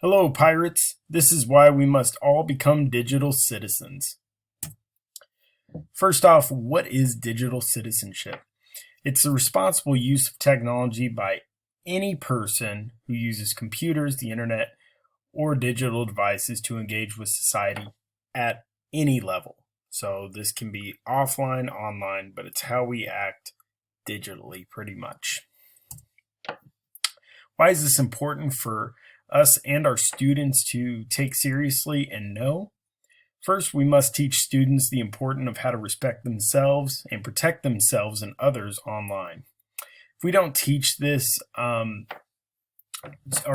Hello, pirates. This is why we must all become digital citizens. First off, what is digital citizenship? It's the responsible use of technology by any person who uses computers, the internet, or digital devices to engage with society at any level. So this can be offline, online, but it's how we act digitally pretty much. Why is this important for us and our students to take seriously and know? First, we must teach students the importance of how to respect themselves and protect themselves and others online. If we don't teach this, our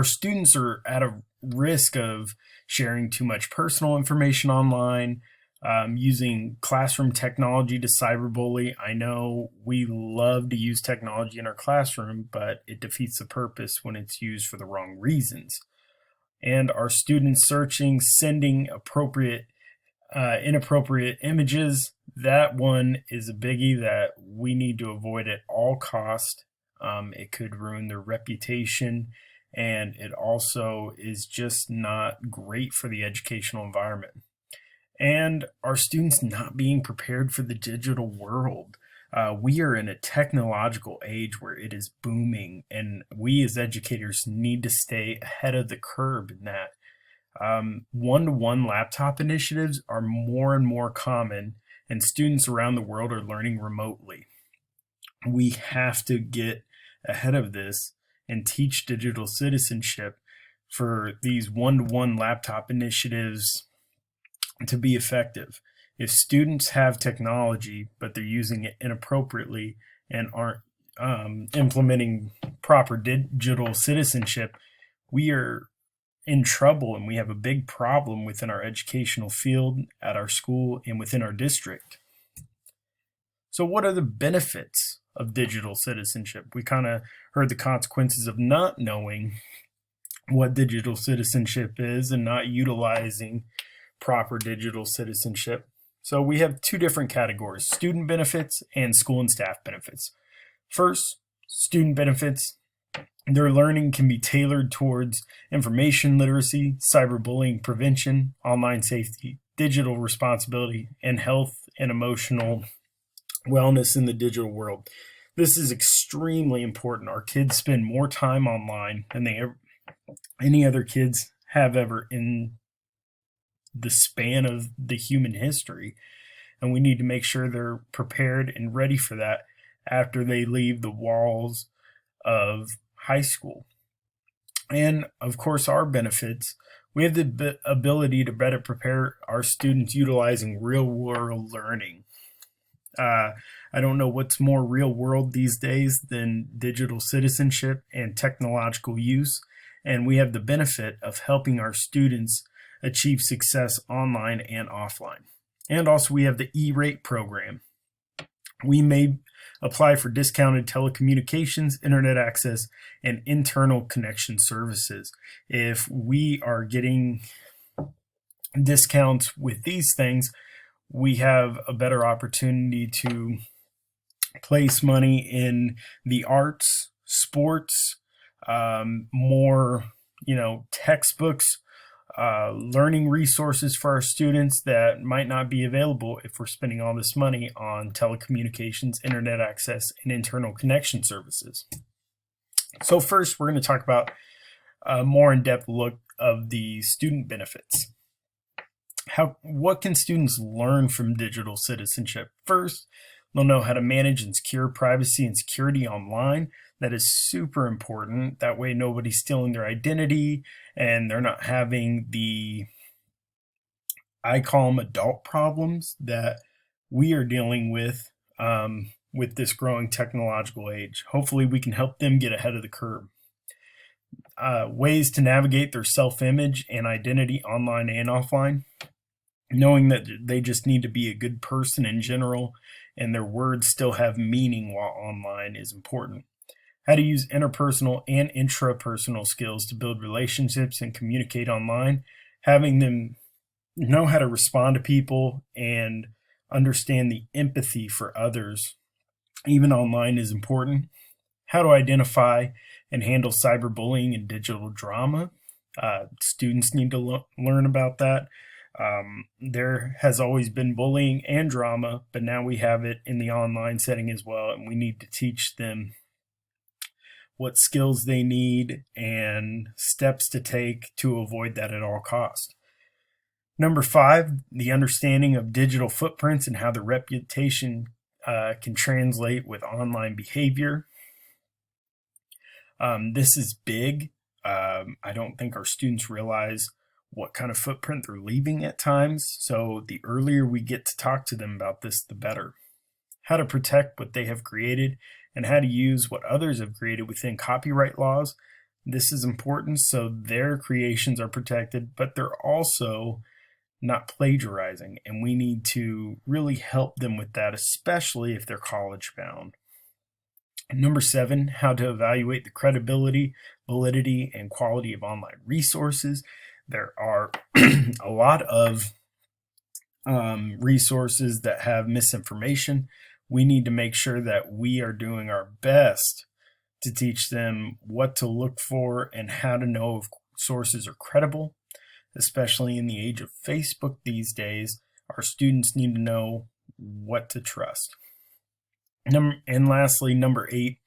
students are at a risk of sharing too much personal information online, using classroom technology to cyberbully. I know we love to use technology in our classroom, but it defeats the purpose when it's used for the wrong reasons. And our students searching, sending inappropriate images, that one is a biggie that we need to avoid at all cost. It could ruin their reputation, and it also is just not great for the educational environment. And our students not being prepared for the digital world. We are in a technological age where it is booming, and we as educators need to stay ahead of the curve in that. One-to-one laptop initiatives are more and more common, and students around the world are learning remotely. We have to get ahead of this and teach digital citizenship for these one-to-one laptop initiatives to be effective. If students have technology, but they're using it inappropriately and aren't implementing proper digital citizenship, we are in trouble, and we have a big problem within our educational field, at our school, and within our district. So what are the benefits of digital citizenship? We kind of heard the consequences of not knowing what digital citizenship is and not utilizing proper digital citizenship. So we have two different categories: student benefits and school and staff benefits. First, student benefits. Their learning can be tailored towards information literacy, cyberbullying prevention, online safety, digital responsibility, and health and emotional wellness in the digital world. This is extremely important. Our kids spend more time online than any other kids have ever in the span of the human history, and we need to make sure they're prepared and ready for that after they leave the walls of high school. And of course, our benefits: we have the ability to better prepare our students utilizing real world learning. I don't know what's more real world these days than digital citizenship and technological use, and we have the benefit of helping our students achieve success online and offline. And also we have the E-rate program. We may apply for discounted telecommunications, internet access, and internal connection services. If we are getting discounts with these things, we have a better opportunity to place money in the arts, sports, more, textbooks, learning resources for our students that might not be available if we're spending all this money on telecommunications, internet access, and internal connection services. So first, we're going to talk about a more in-depth look of the student benefits. What can students learn from digital citizenship? First, they'll know how to manage and secure privacy and security online. That is super important. That way nobody's stealing their identity, and they're not having I call them adult problems that we are dealing with this growing technological age. Hopefully we can help them get ahead of the curve. Ways to navigate their self-image and identity online and offline. Knowing that they just need to be a good person in general, and their words still have meaning while online, is important. How to use interpersonal and intrapersonal skills to build relationships and communicate online. Having them know how to respond to people and understand the empathy for others, even online, is important. How to identify and handle cyberbullying and digital drama. Students need to learn about that. There has always been bullying and drama, but now we have it in the online setting as well, and we need to teach them what skills they need and steps to take to avoid that at all costs. Number 5, the understanding of digital footprints and how the reputation can translate with online behavior. This is big. I don't think our students realize what kind of footprint they're leaving at times. So the earlier we get to talk to them about this, the better. How to protect what they have created and how to use what others have created within copyright laws. This is important so their creations are protected, but they're also not plagiarizing, and we need to really help them with that, especially if they're college bound. Number 7, how to evaluate the credibility, validity, and quality of online resources. There are a lot of resources that have misinformation. We need to make sure that we are doing our best to teach them what to look for and how to know if sources are credible, especially in the age of Facebook these days. Our students need to know what to trust. And lastly, number 8,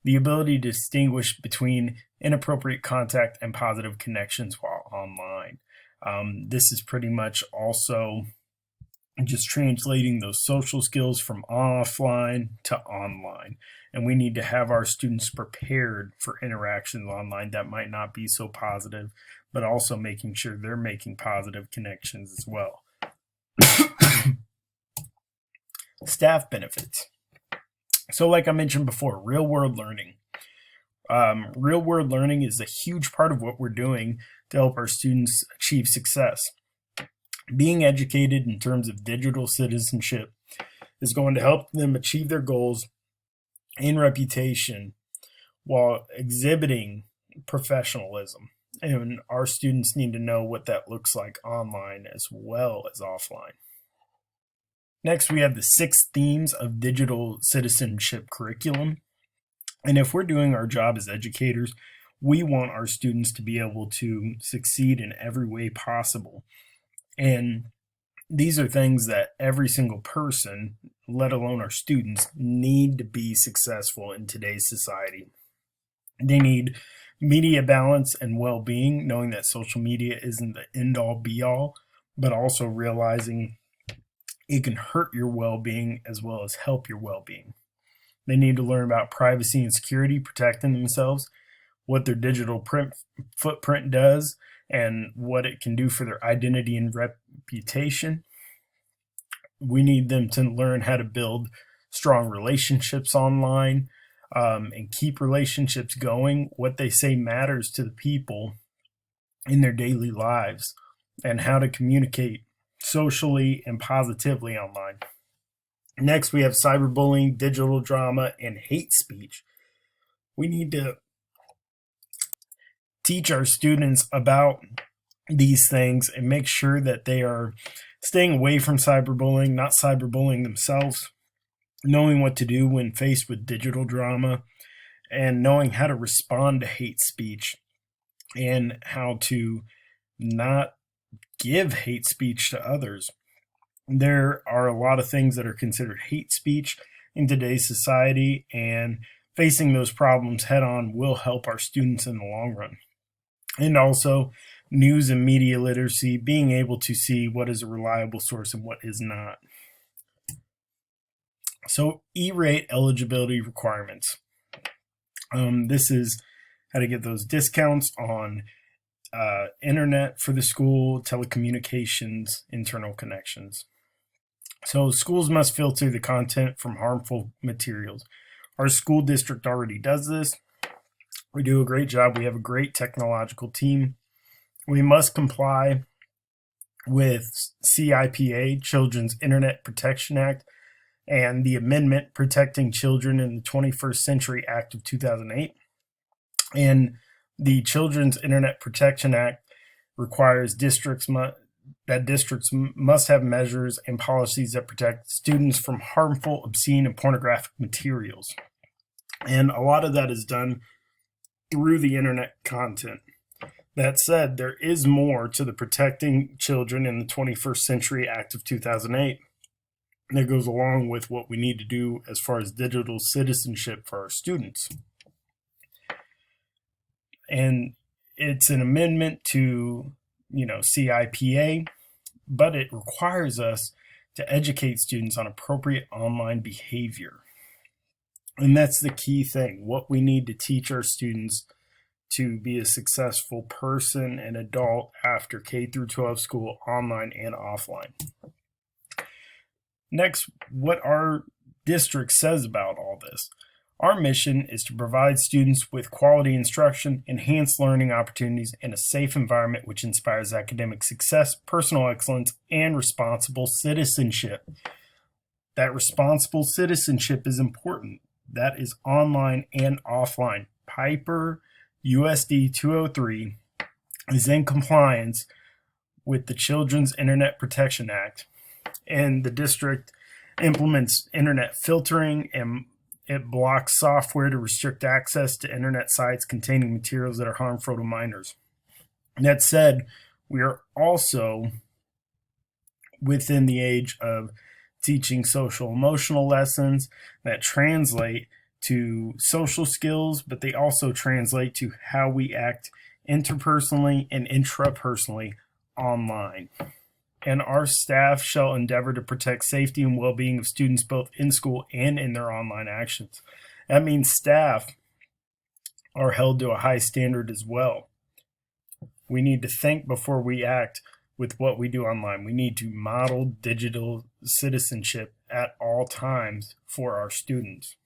the ability to distinguish between inappropriate contact and positive connections while online. This is pretty much also just translating those social skills from offline to online. And we need to have our students prepared for interactions online that might not be so positive, but also making sure they're making positive connections as well. Staff benefits. So like I mentioned before, real-world learning. Real-world learning is a huge part of what we're doing to help our students achieve success. Being educated in terms of digital citizenship is going to help them achieve their goals and reputation while exhibiting professionalism. And our students need to know what that looks like online as well as offline. Next, we have the 6 themes of digital citizenship curriculum. And if we're doing our job as educators, we want our students to be able to succeed in every way possible. And these are things that every single person, let alone our students, need to be successful in today's society. They need media balance and well-being, knowing that social media isn't the end-all be-all, but also realizing it can hurt your well-being as well as help your well-being. They need to learn about privacy and security, protecting themselves, what their digital footprint does, and what it can do for their identity and reputation. We need them to learn how to build strong relationships online and keep relationships going. What they say matters to the people in their daily lives, and how to communicate socially and positively online. Next, we have cyberbullying, digital drama, and hate speech. We need to teach our students about these things and make sure that they are staying away from cyberbullying, not cyberbullying themselves, knowing what to do when faced with digital drama, and knowing how to respond to hate speech and how to not give hate speech to others. There are a lot of things that are considered hate speech in today's society, and facing those problems head on will help our students in the long run. And also news and media literacy, being able to see what is a reliable source and what is not. So E-rate eligibility requirements. This is how to get those discounts on internet for the school, telecommunications, internal connections. So schools must filter the content from harmful materials. Our school district already does this. We do a great job. We have a great technological team. We must comply with CIPA, Children's Internet Protection Act, and the Amendment Protecting Children in the 21st Century Act of 2008. And the Children's Internet Protection Act requires districts must have measures and policies that protect students from harmful, obscene, and pornographic materials. And a lot of that is done through the internet content. That said, there is more to the Protecting Children in the 21st Century Act of 2008 that goes along with what we need to do as far as digital citizenship for our students. And it's an amendment to, CIPA, but it requires us to educate students on appropriate online behavior. And that's the key thing, what we need to teach our students to be a successful person and adult after K through 12 school, online and offline. Next, what our district says about all this. Our mission is to provide students with quality instruction, enhanced learning opportunities, and a safe environment which inspires academic success, personal excellence, and responsible citizenship. That responsible citizenship is important. That is online and offline. Piper USD 203 is in compliance with the Children's Internet Protection Act, and the district implements internet filtering, and it blocks software to restrict access to internet sites containing materials that are harmful to minors. That said, we are also within the age of teaching social emotional lessons that translate to social skills, but they also translate to how we act interpersonally and intrapersonally online. And our staff shall endeavor to protect safety and well-being of students both in school and in their online actions. That means staff are held to a high standard as well. We need to think before we act with what we do online. We need to model digital citizenship at all times for our students.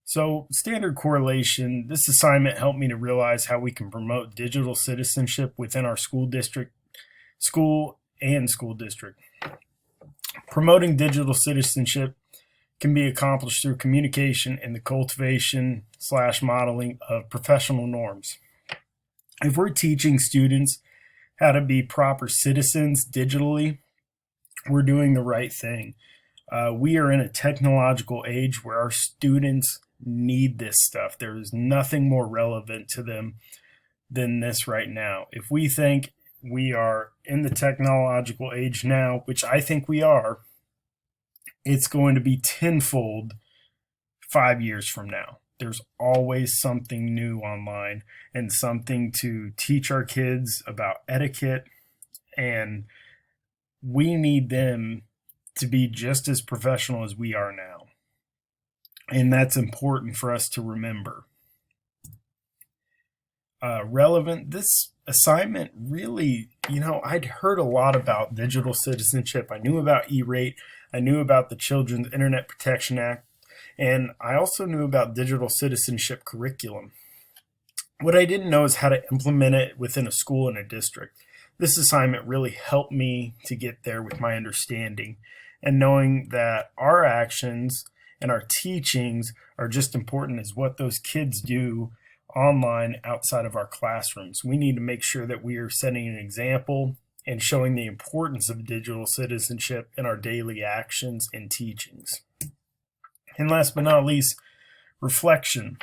So, standard correlation, this assignment helped me to realize how we can promote digital citizenship within our school district. Promoting digital citizenship can be accomplished through communication and the cultivation/modeling of professional norms. If we're teaching students how to be proper citizens digitally, we're doing the right thing. We are in a technological age where our students need this stuff. There is nothing more relevant to them than this right now. If we think we are in the technological age now, which I think we are, it's going to be tenfold 5 years from now. There's always something new online and something to teach our kids about etiquette, and we need them to be just as professional as we are now. And that's important for us to remember. Relevant, this assignment really, I'd heard a lot about digital citizenship. I knew about E-rate. I knew about the Children's Internet Protection Act. And I also knew about digital citizenship curriculum. What I didn't know is how to implement it within a school and a district. This assignment really helped me to get there with my understanding and knowing that our actions and our teachings are just important as what those kids do online outside of our classrooms. We need to make sure that we are setting an example and showing the importance of digital citizenship in our daily actions and teachings. And last but not least, reflection.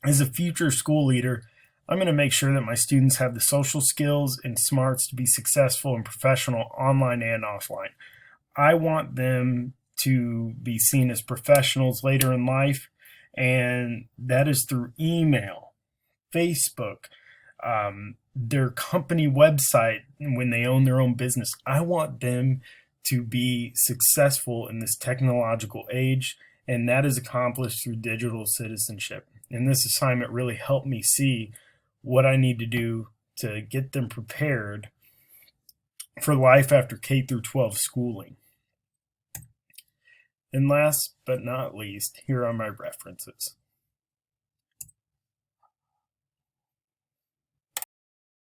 As a future school leader, I'm going to make sure that my students have the social skills and smarts to be successful and professional online and offline. I want them to be seen as professionals later in life, and that is through email, Facebook, their company website when they own their own business. I want them to be successful in this technological age, and that is accomplished through digital citizenship. And this assignment really helped me see what I need to do to get them prepared for life after K through 12 schooling. And last but not least, here are my references.